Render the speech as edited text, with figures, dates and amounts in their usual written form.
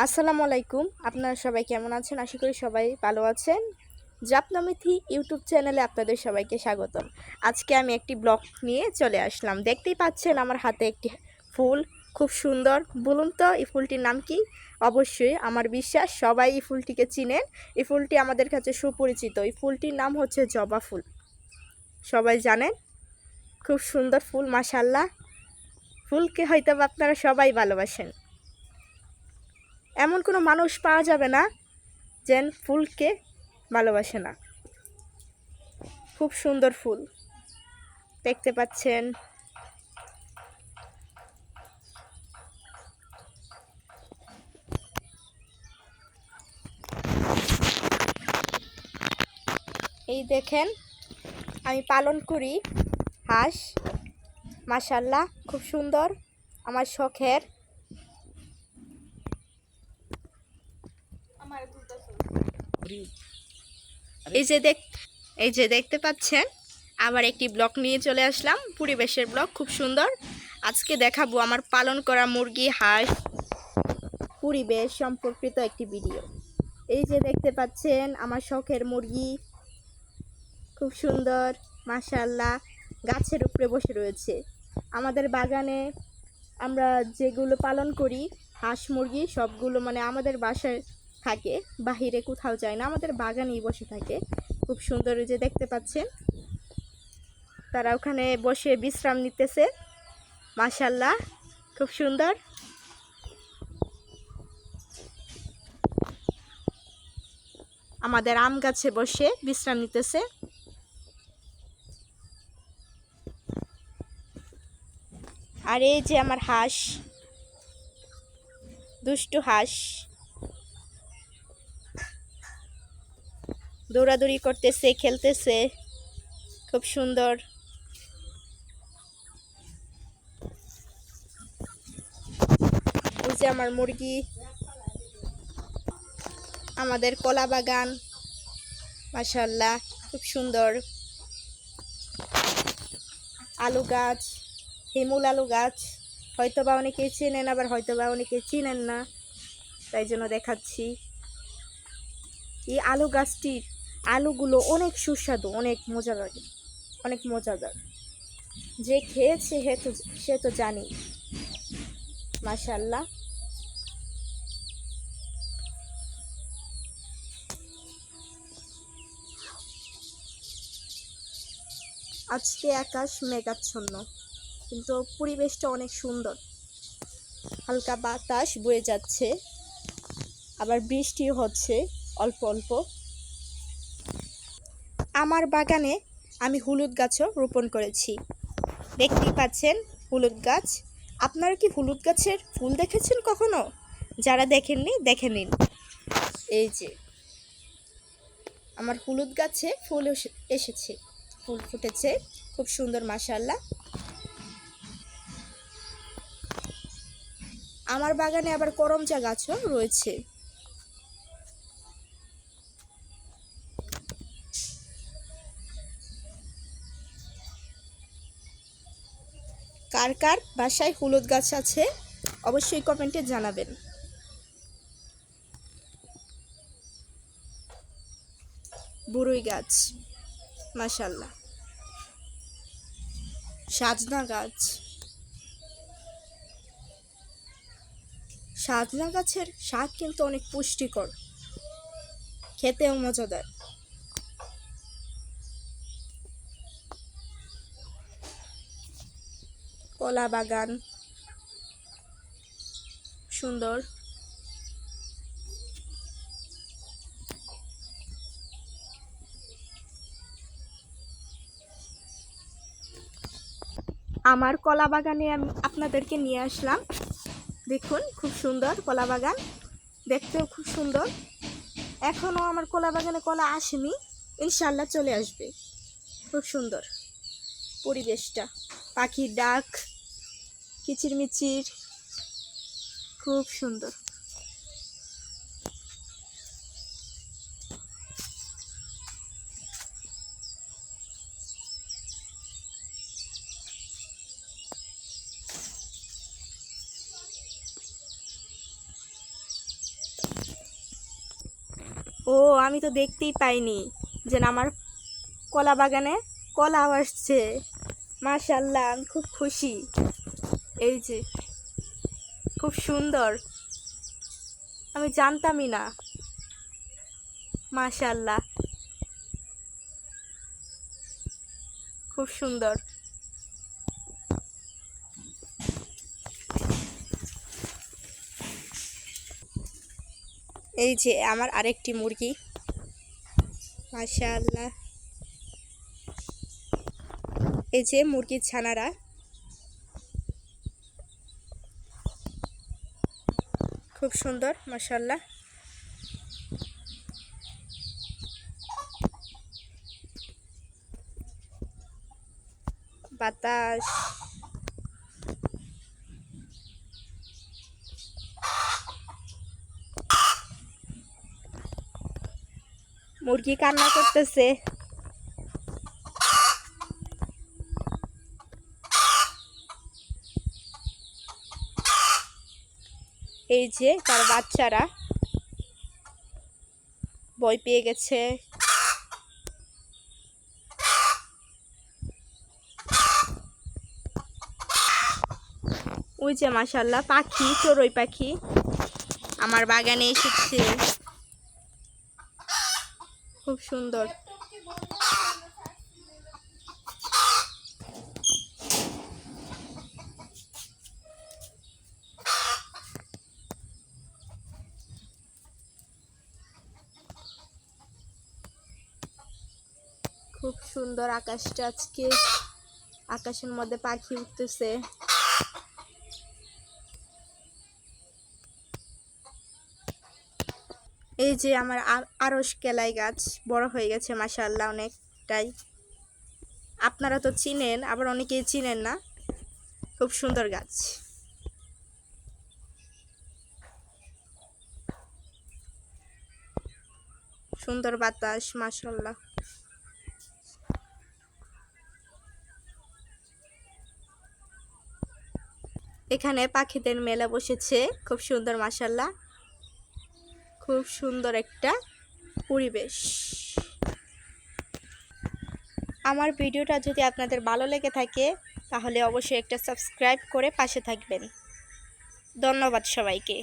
আসসালামু আলাইকুম। আপনারা সবাই কেমন আছেন? আশা করি সবাই ভালো আছেন। জাপনামিথি ইউটিউব চ্যানেলে আপনাদের সবাইকে স্বাগতম। আজকে আমি একটি ব্লগ নিয়ে চলে আসলাম। দেখতেই পাচ্ছেন আমার হাতে একটি ফুল, খুব সুন্দর। বলুন তো এই ফুলটির নাম কি? অবশ্যই আমার বিশ্বাস সবাই এই ফুলটিকে চিনেন। এই ফুলটি আমাদের কাছে সুপরিচিত। এই ফুলটির নাম হচ্ছে জবা ফুল। সবাই জানেন, খুব সুন্দর ফুল, মাশাআল্লাহ। ফুলকে হয়তো আপনারা সবাই ভালোবাসেন। এমন কোনো মানুষ পাওয়া যাবে না যেন ফুলকে ভালোবাসে না। খুব সুন্দর ফুল দেখতে পাচ্ছেন। এই দেখেন, আমি পালন করি হাঁস, মাশাআল্লাহ খুব সুন্দর, আমার শখের। এই যে এই যে দেখতে পাচ্ছেন, আবার একটি ব্লগ নিয়ে চলে আসলাম, পরিবেশের ব্লগ, খুব সুন্দর। আজকে দেখাবো আমার পালন করা মুরগি, হাঁস, পরিবেশ সম্পর্কিত একটি ভিডিও। এই যে দেখতে পাচ্ছেন আমার শখের মুরগি, খুব সুন্দর, মাশাআল্লাহ, গাছের উপরে বসে রয়েছে। আমাদের বাগানে আমরা যেগুলো পালন করি, হাঁস মুরগি সবগুলো মানে আমাদের বাসায় থাকে, বাহিরে কোথাও যায় না, আমাদের বাগানেই বসে থাকে। খুব সুন্দর, যে দেখতে পাচ্ছেন তারা ওখানে বসে বিশ্রাম নিতেছে, মাশাআল্লাহ খুব সুন্দর। আমাদের আম গাছে বসে বিশ্রাম নিতেছে। আর এই যে আমার হাঁস, দুষ্টু হাঁস, দৌড়াদৌড়ি করতেছে, খেলতেছে, খুব সুন্দর। ওই যে আমার মুরগি। আমাদের কলা বাগান, মাশাআল্লাহ খুব সুন্দর। আলু গাছ, হিমুল আলু গাছ, হয়তোবা অনেকেই চেনেন, আবার হয়তোবা অনেকে চিনেন না, তাই জন্য দেখাচ্ছি। এই আলু গাছটির আলুগুলো অনেক সুস্বাদু, অনেক মজা লাগে, অনেক মজাদার। যে খেয়েছে সে তো জানি, মাশাআল্লাহ। আজকে আকাশ মেঘাচ্ছন্ন, কিন্তু পরিবেশটা অনেক সুন্দর। হালকা বাতাস বয়ে যাচ্ছে, আবার বৃষ্টিও হচ্ছে অল্প অল্প। আমার বাগানে আমি হলুদ গাছও রোপণ করেছি, দেখতেই পাচ্ছেন হলুদ গাছ। আপনারা কি হলুদ গাছের ফুল দেখেছেন কখনো? যারা দেখেননি দেখে নিন। এই যে আমার হলুদ গাছে ফুল এসেছে, ফুল ফুটেছে, খুব সুন্দর, মাশাআল্লাহ। আমার বাগানে আবার করমচা গাছও রয়েছে। কার কার বাসায় হলুদ গাছ আছে অবশ্যই কমেন্টে জানাবেন। বড়ই গাছ, মাশাআল্লাহ। সাজনা গাছ, সাজনা গাছের শাক কিন্তু অনেক পুষ্টিকর, খেতেও মজাদার। কলা বাগান সুন্দর। আমার কলা বাগানে আমি আপনাদেরকে নিয়ে আসলাম, দেখুন খুব সুন্দর কলা বাগান, দেখতেও খুব সুন্দর। এখনও আমার কলা বাগানে কলা আসেনি, ইনশাল্লাহ চলে আসবে। খুব সুন্দর পরিবেশটা, পাখির ডাক, কিচিরমিচির, খুব সুন্দর। ও আমি তো দেখতেই পাইনি যে আমার কলা বাগানে কলাও আসছে। মাশাআল্লাহ, আমি খুব খুশি। এই যে খুব সুন্দর, আমি জানতামই না। মাশাআল্লাহ, খুব সুন্দর। এই যে আমার আরেকটি মুরগি। মাশাআল্লাহ, এই যে মুরগির ছানারা। খুব সুন্দর, মাশাআল্লাহ। বাতাস, মুরগি কান্না করতেছে। এই যে তার বাচ্চারা ভয় পেয়ে গেছে। ওই যে মাশাআল্লাহ পাখি, চড়ুই পাখি আমার বাগানে এসেছে। খুব সুন্দর। খুব সুন্দর আকাশটা আজকে, আকাশের মধ্যে পাখি উঠতেছে। এই যে আমার আরশ কেলাই গাছ বড় হয়ে গেছে মাশাআল্লাহ, অনেকটাই। আপনারা তো চিনেন, আবার অনেকেই চিনেন না। খুব সুন্দর গাছ। সুন্দর বাতাস, মাশাআল্লাহ। এখানে পাখিদের মেলা বসেছে, খুব সুন্দর মাশাআল্লাহ। খুব সুন্দর একটা পরিবেশ। আমার ভিডিওটা যদি আপনাদের ভালো লেগে থাকে তাহলে অবশ্যই একটা সাবস্ক্রাইব করে পাশে থাকবেন। ধন্যবাদ সবাইকে।